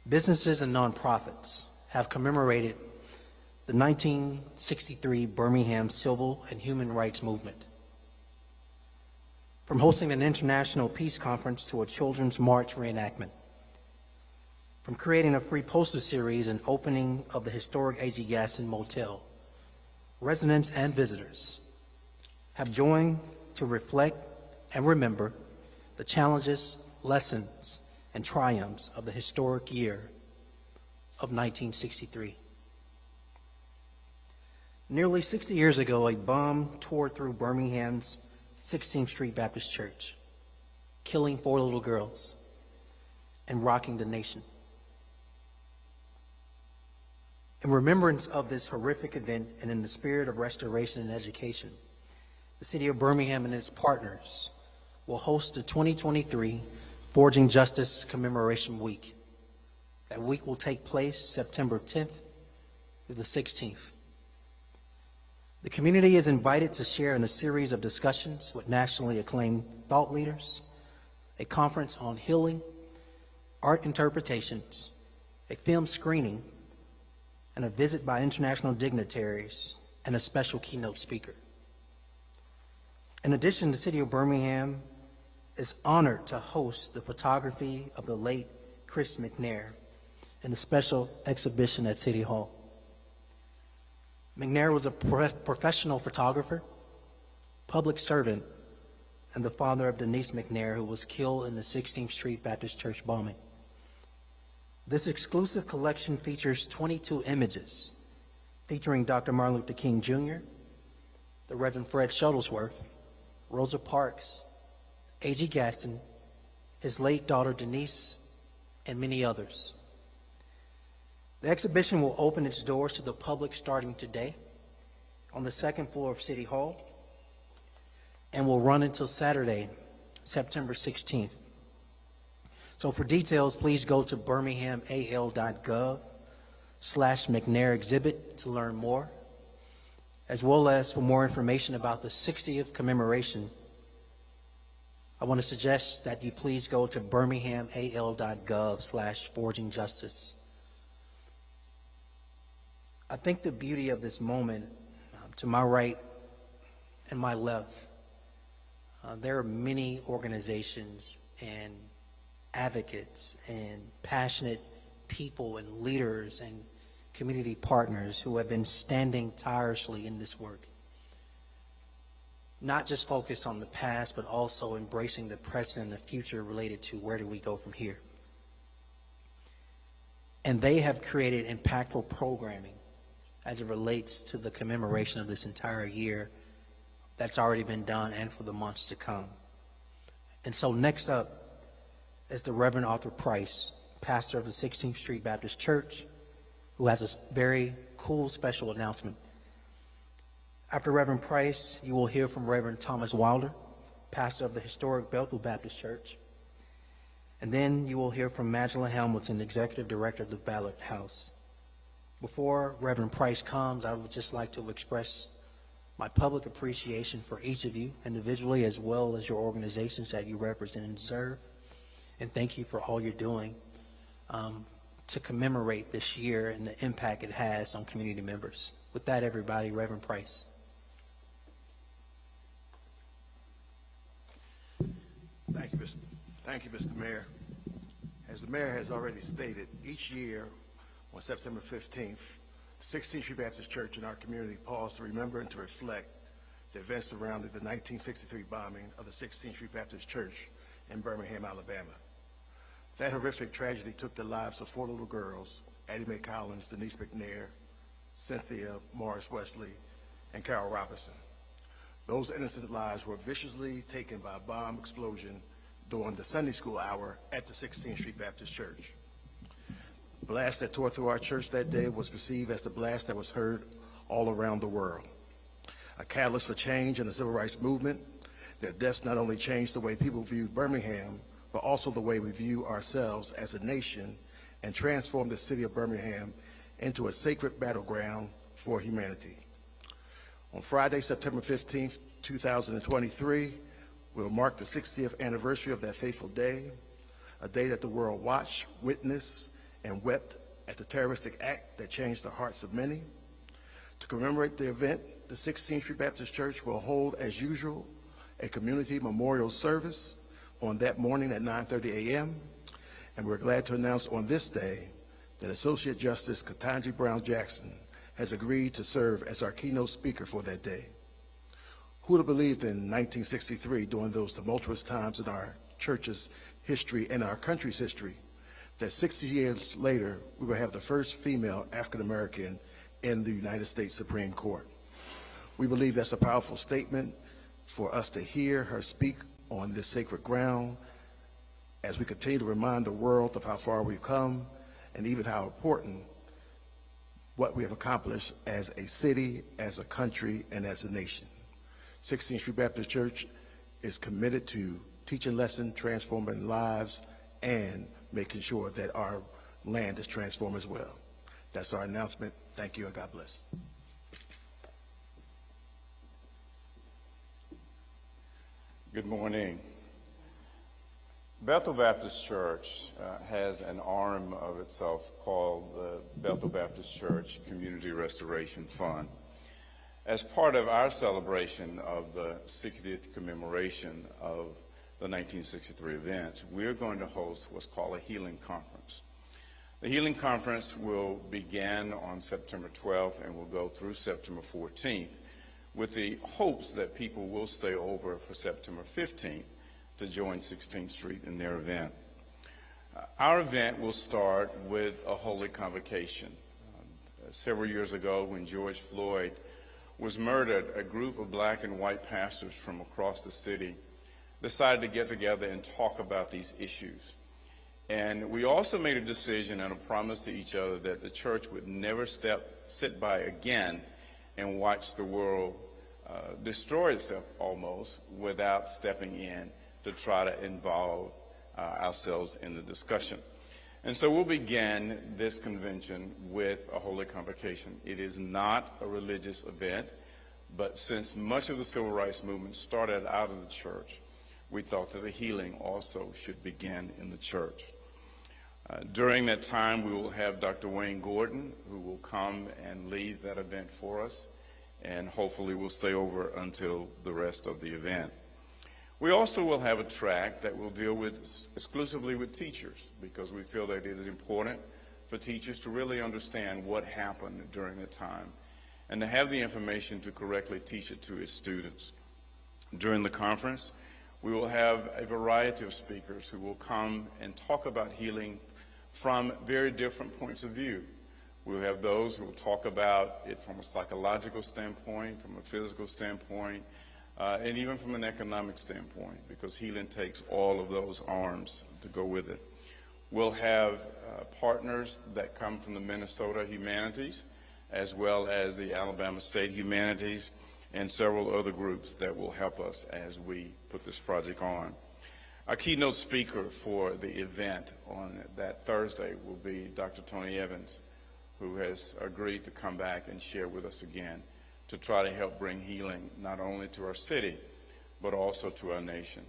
Businesses and nonprofits have commemorated the 1963 Birmingham Civil and Human Rights Movement. From hosting an international peace conference to a children's march reenactment, from creating a free poster series and opening of the historic A.G. Gaston Motel, residents and visitors have joined to reflect and remember the challenges, lessons, and triumphs of the historic year of 1963. Nearly 60 years ago, a bomb tore through Birmingham's 16th Street Baptist Church, killing 4 little girls and rocking the nation. In remembrance of this horrific event and in the spirit of restoration and education, the City of Birmingham and its partners will host the 2023 Forging Justice Commemoration Week. That week will take place September 10th through the 16th. The community is invited to share in a series of discussions with nationally acclaimed thought leaders, a conference on healing, art interpretations, a film screening, and a visit by international dignitaries and a special keynote speaker. In addition, the City of Birmingham is honored to host the photography of the late Chris McNair in a special exhibition at City Hall. McNair was a professional photographer, public servant, and the father of Denise McNair, who was killed in the 16th Street Baptist Church bombing. This exclusive collection features 22 images featuring Dr. Martin Luther King Jr., the Reverend Fred Shuttlesworth, Rosa Parks, A.G. Gaston, his late daughter Denise, and many others. The exhibition will open its doors to the public starting today on the 2nd floor of City Hall and will run until Saturday, September 16th. So for details, please go to birminghamal.gov/McNair exhibit to learn more, as well as for more information about the 60th commemoration. I want to suggest that you please go to birminghamal.gov/Forging Justice. I think the beauty of this moment, to my right and my left, there are many organizations and advocates and passionate people and leaders and community partners who have been standing tirelessly in this work. Not just focused on the past, but also embracing the present and the future related to where do we go from here. And they have created impactful programming as it relates to the commemoration of this entire year that's already been done and for the months to come. And so next up is the Reverend Arthur Price, pastor of the 16th Street Baptist Church, who has a very cool special announcement. After Reverend Price, you will hear from Reverend Thomas Wilder, pastor of the historic Bethel Baptist Church. And then you will hear from Magdalene Hamilton, executive director of the Ballard House. Before Reverend Price comes, I would just like to express my public appreciation for each of you individually, as well as your organizations that you represent and serve. And thank you for all you're doing to commemorate this year and the impact it has on community members. With that, everybody, Reverend Price. Thank you, Mr. Mayor. As the Mayor has already stated, each year on September 15th, the 16th Street Baptist Church in our community pause to remember and to reflect the events surrounding the 1963 bombing of the 16th Street Baptist Church in Birmingham, Alabama. That horrific tragedy took the lives of 4 little girls, Addie Mae Collins, Denise McNair, Cynthia Morris Wesley, and Carol Robinson. Those innocent lives were viciously taken by a bomb explosion during the Sunday school hour at the 16th Street Baptist Church. The blast that tore through our church that day was perceived as the blast that was heard all around the world. A catalyst for change in the civil rights movement, their deaths not only changed the way people viewed Birmingham, but also the way we view ourselves as a nation, and transformed the city of Birmingham into a sacred battleground for humanity. On Friday, September 15th, 2023, we'll mark the 60th anniversary of that fateful day, a day that the world watched, witnessed, and wept at the terroristic act that changed the hearts of many. To commemorate the event, the 16th Street Baptist Church will hold, as usual, a community memorial service on that morning at 9:30 a.m. And we're glad to announce on this day that Associate Justice Ketanji Brown Jackson has agreed to serve as our keynote speaker for that day. Who would have believed in 1963, during those tumultuous times in our church's history and our country's history, that 60 years later, we will have the first female African-American in the United States Supreme Court. We believe that's a powerful statement for us to hear her speak on this sacred ground as we continue to remind the world of how far we've come and even how important what we have accomplished as a city, as a country, and as a nation. 16th Street Baptist Church is committed to teaching lessons, transforming lives, and making sure that our land is transformed as well. That's our announcement. Thank you, and God bless. Good morning. Bethel Baptist Church has an arm of itself called the Bethel Baptist Church Community Restoration Fund. As part of our celebration of the 60th commemoration of the 1963 event, we're going to host what's called a Healing Conference. The Healing Conference will begin on September 12th and will go through September 14th, with the hopes that people will stay over for September 15th to join 16th Street in their event. Our event will start with a Holy Convocation. Several years ago, when George Floyd was murdered, a group of black and white pastors from across the city decided to get together and talk about these issues. And we also made a decision and a promise to each other that the church would never sit by again and watch the world destroy itself almost without stepping in to try to involve ourselves in the discussion. And so we'll begin this convention with a Holy Convocation. It is not a religious event, but since much of the civil rights movement started out of the church, we thought that the healing also should begin in the church. During that time, we will have Dr. Wayne Gordon, who will come and lead that event for us, and hopefully will stay over until the rest of the event. We also will have a track that will deal exclusively with teachers, because we feel that it is important for teachers to really understand what happened during the time and to have the information to correctly teach it to its students. During the conference, we will have a variety of speakers who will come and talk about healing from very different points of view. We'll have those who will talk about it from a psychological standpoint, from a physical standpoint, and even from an economic standpoint, because healing takes all of those arms to go with it. We'll have partners that come from the Minnesota Humanities, as well as the Alabama State Humanities, and several other groups that will help us as we put this project on. Our keynote speaker for the event on that Thursday will be Dr. Tony Evans, who has agreed to come back and share with us again to try to help bring healing not only to our city, but also to our nation.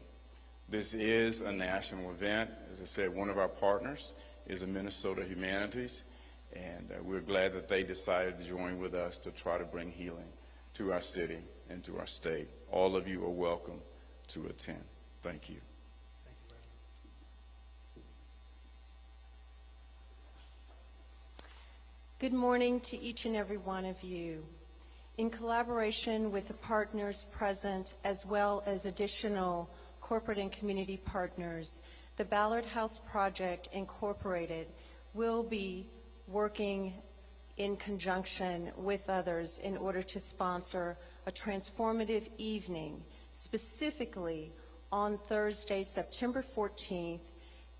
This is a national event. As I said, one of our partners is the Minnesota Humanities, and we're glad that they decided to join with us to try to bring healing to our city and to our state. All of you are welcome to attend. Thank you. Good morning to each and every one of you. In collaboration with the partners present, as well as additional corporate and community partners, the Ballard House Project Incorporated will be working in conjunction with others in order to sponsor a transformative evening, specifically on Thursday, September 14th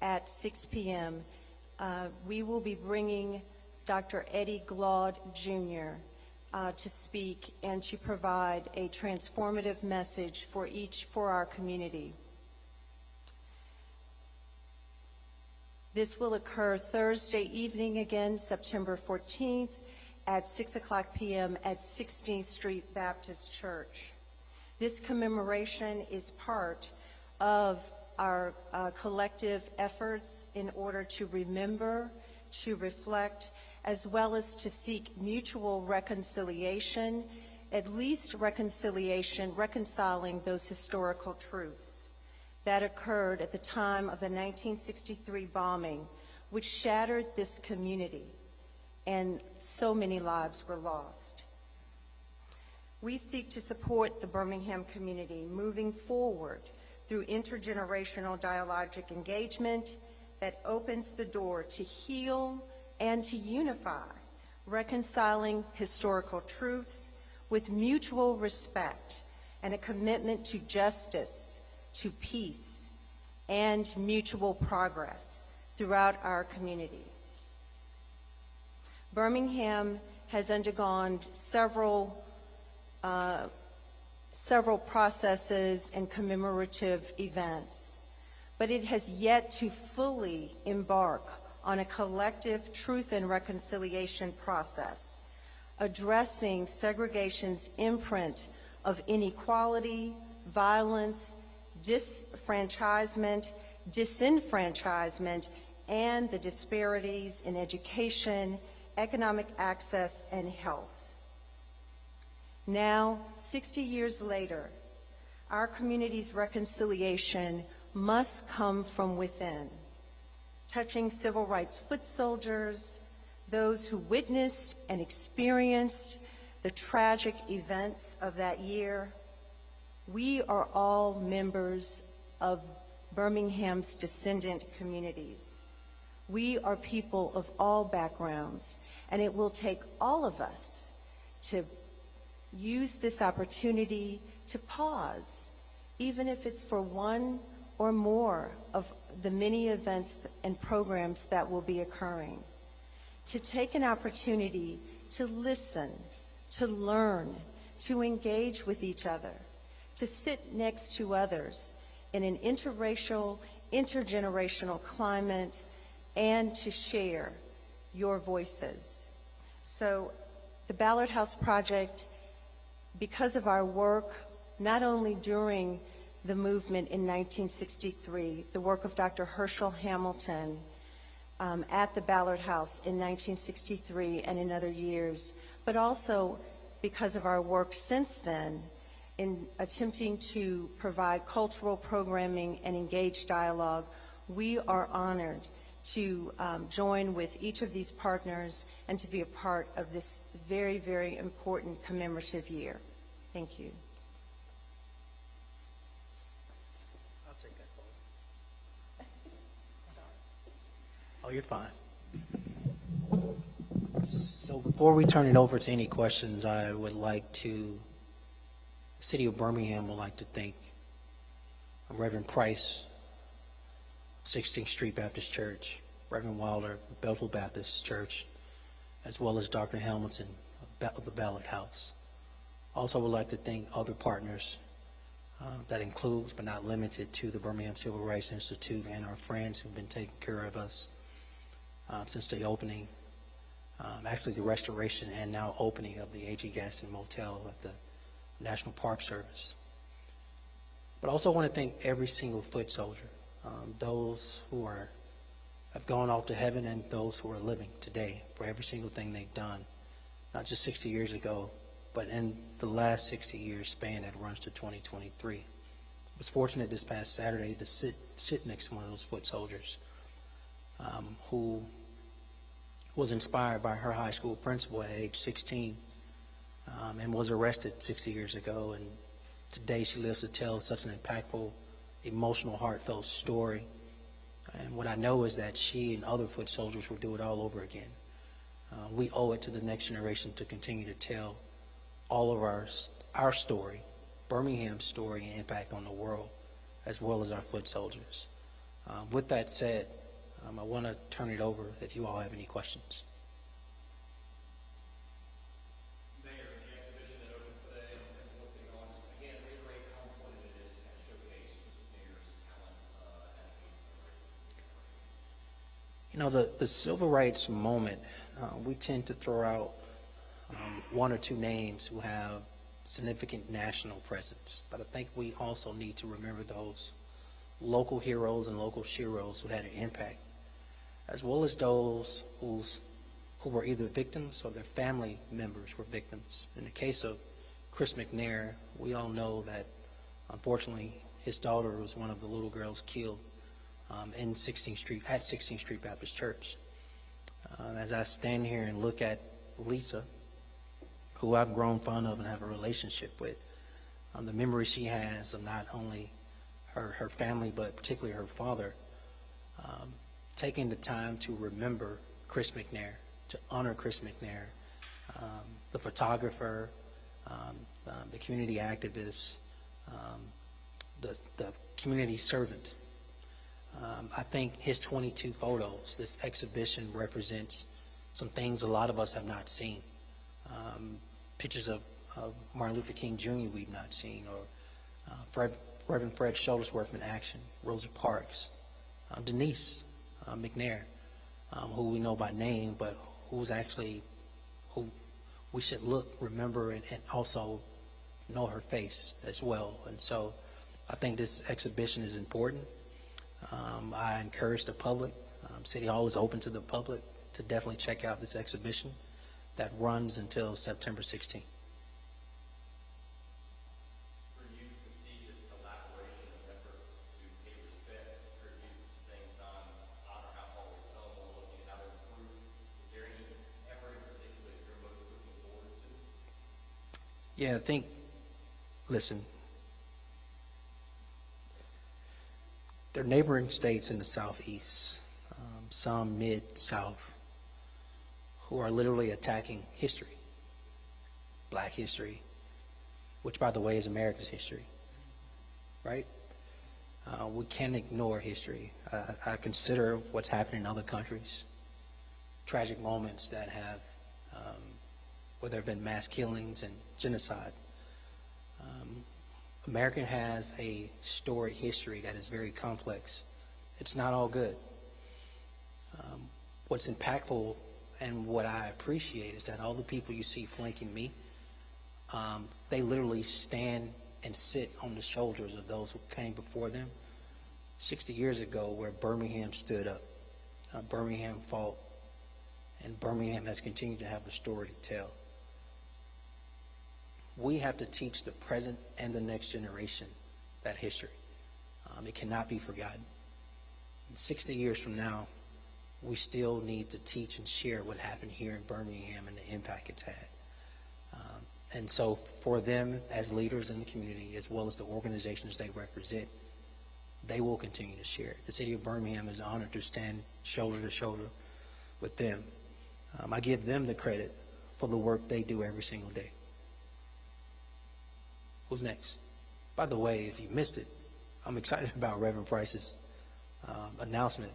at 6 p.m. We will be bringing Dr. Eddie Glaude, Jr. To speak and to provide a transformative message for our community. This will occur Thursday evening again, September 14th at 6 p.m. at 16th Street Baptist Church. This commemoration is part of our collective efforts in order to remember, to reflect, as well as to seek mutual reconciliation, at least reconciling those historical truths that occurred at the time of the 1963 bombing, which shattered this community, and so many lives were lost. We seek to support the Birmingham community moving forward through intergenerational dialogic engagement that opens the door to heal and to unify, reconciling historical truths with mutual respect and a commitment to justice, to peace, and mutual progress throughout our community. Birmingham has undergone several processes and commemorative events, but it has yet to fully embark on a collective truth and reconciliation process, addressing segregation's imprint of inequality, violence, disenfranchisement, and the disparities in education, economic access, and health. Now, 60 years later, our community's reconciliation must come from within, touching civil rights foot soldiers, those who witnessed and experienced the tragic events of that year. We are all members of Birmingham's descendant communities. We are people of all backgrounds, and it will take all of us to use this opportunity to pause, even if it's for one or more of the many events and programs that will be occurring, to take an opportunity to listen, to learn, to engage with each other, to sit next to others in an interracial, intergenerational climate, and to share your voices. So the Ballard House Project, because of our work, not only during the movement in 1963, the work of Dr. Herschel Hamilton at the Ballard House in 1963 and in other years, but also because of our work since then in attempting to provide cultural programming and engage dialogue, we are honored to join with each of these partners and to be a part of this very, very important commemorative year. Thank you. I'll take that photo. Oh, you're fine. So before we turn it over to any questions, I would like to, the City of Birmingham would like to thank Reverend Price, 16th Street Baptist Church, Reverend Wilder, Bethel Baptist Church, as well as Dr. Hamilton of the Ballard House. Also would like to thank other partners that includes but not limited to the Birmingham Civil Rights Institute and our friends who've been taking care of us since the opening, actually the restoration and now opening of the A.G. Gaston Motel at the National Park Service. But also want to thank every single foot soldier, those who have gone off to heaven and those who are living today for every single thing they've done, not just 60 years ago, but in the last 60 years span that runs to 2023. I was fortunate this past Saturday to sit next to one of those foot soldiers who was inspired by her high school principal at age 16 and was arrested 60 years ago. And today she lives to tell such an impactful, emotional, heartfelt story. And what I know is that she and other foot soldiers will do it all over again. We owe it to the next generation to continue to tell all of our story, Birmingham's story and impact on the world, as well as our foot soldiers. With that said, I want to turn it over if you all have any questions. Mayor, the exhibition that opens today on Central Listening August, again, reiterate how important it is to kind of showcase Mr. Mayor's talent at the You know, the civil rights moment, we tend to throw out one or two names who have significant national presence. But I think we also need to remember those local heroes and local sheroes who had an impact as well as those who were either victims or their family members were victims. In the case of Chris McNair, we all know that, unfortunately, his daughter was one of the little girls killed at 16th Street Baptist Church. As I stand here and look at Lisa, who I've grown fond of and have a relationship with, the memory she has of not only her family, but particularly her father, taking the time to remember Chris McNair, to honor Chris McNair, the photographer, the community activist, the community servant. I think his 22 photos, this exhibition represents some things a lot of us have not seen. Pictures of Martin Luther King Jr. we've not seen, or Reverend Fred Shuttlesworth in action, Rosa Parks, Denise McNair, who we know by name, but who we should look, remember, and also know her face as well. And so I think this exhibition is important. I encourage the public, City Hall is open to the public, to definitely check out this exhibition that runs until September 16th. For you to see this collaboration of efforts to pay respect, tribute, at the same time, honor how far we've come, while looking at how to improve, is there any effort in particular that you're most looking forward to? Yeah, I think, listen, there are neighboring states in the Southeast, some mid-South, who are literally attacking history, Black history, which, by the way, is America's history, right? We can't ignore history. I consider what's happening in other countries, tragic moments that have, where there have been mass killings and genocide. America has a storied history that is very complex. It's not all good. What's impactful and what I appreciate is that all the people you see flanking me, they literally stand and sit on the shoulders of those who came before them 60 years ago, where Birmingham stood up, Birmingham fought, and Birmingham has continued to have a story to tell. We have to teach the present and the next generation that history. It cannot be forgotten. 60 years from now, we still need to teach and share what happened here in Birmingham and the impact it's had. And so for them as leaders in the community, as well as the organizations they represent, they will continue to share it. The city of Birmingham is honored to stand shoulder to shoulder with them. I give them the credit for the work they do every single day. Who's next? By the way, if you missed it, I'm excited about Reverend Price's announcement.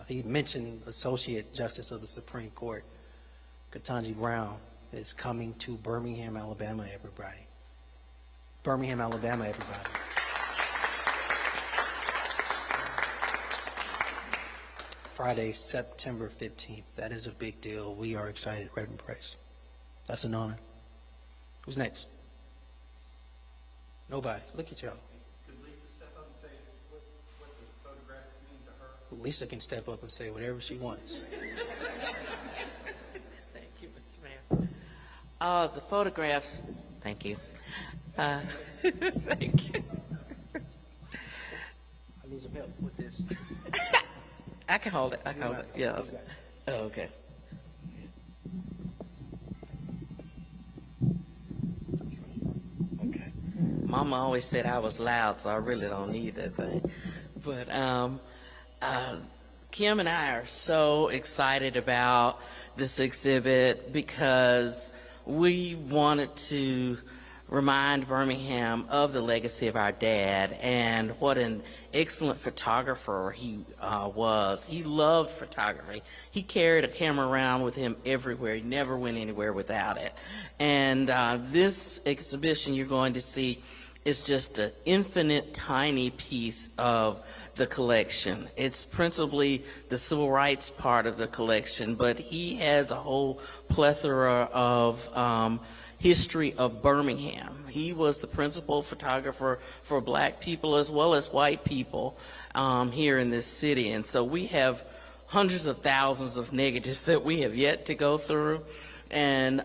He mentioned Associate Justice of the Supreme Court, Ketanji Brown, is coming to Birmingham, Alabama, everybody. Birmingham, Alabama, everybody. Friday, September 15th. That is a big deal. We are excited, Reverend Price. That's an honor. Who's next? Nobody. Look at y'all. Could Lisa step up and say what the photographs mean to her? Lisa can step up and say whatever she wants. Thank you, Mr. Mayor. The photographs, thank you. Thank you. I need some help with this. I can hold it, I can hold it, yeah. Oh, okay. Okay. Mama always said I was loud, so I really don't need that thing. But Kim and I are so excited about this exhibit because we wanted to remind Birmingham of the legacy of our dad and what an excellent photographer he was. He loved photography. He carried a camera around with him everywhere. He never went anywhere without it. And this exhibition you're going to see is just an infinite tiny piece of the collection. It's principally the civil rights part of the collection, but he has a whole plethora of history of Birmingham. He was the principal photographer for black people as well as white people here in this city. And so we have hundreds of thousands of negatives that we have yet to go through and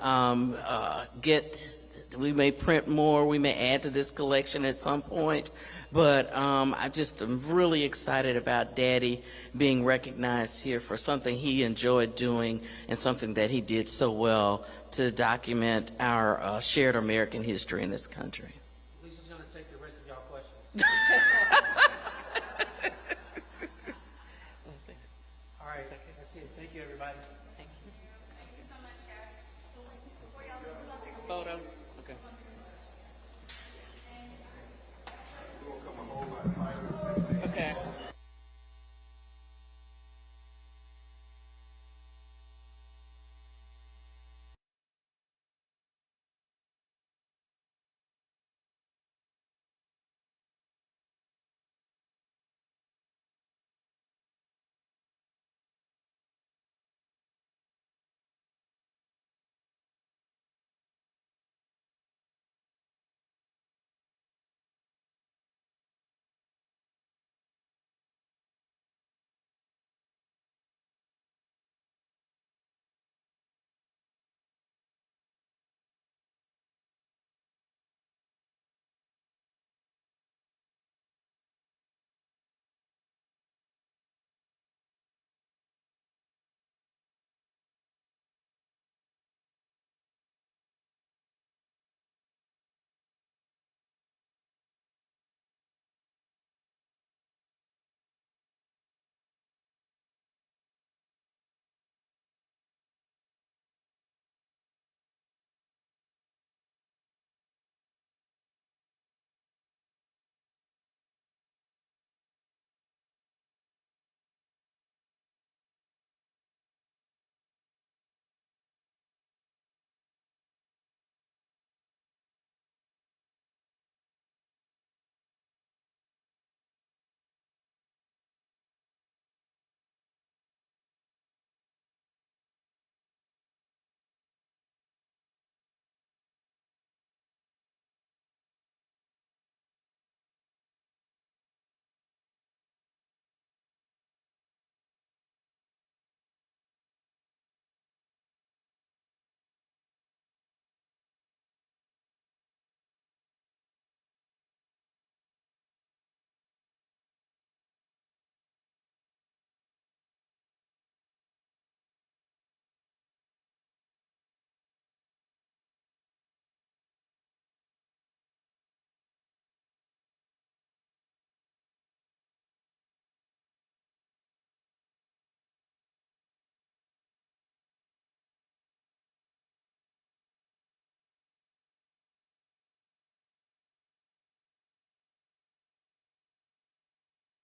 we may print more, we may add to this collection at some point, but I just am really excited about Daddy being recognized here for something he enjoyed doing and something that he did so well to document our shared American history in this country. Lisa's going to take the rest of y'all questions. All right, that's it. Thank you, everybody. Photo? Okay.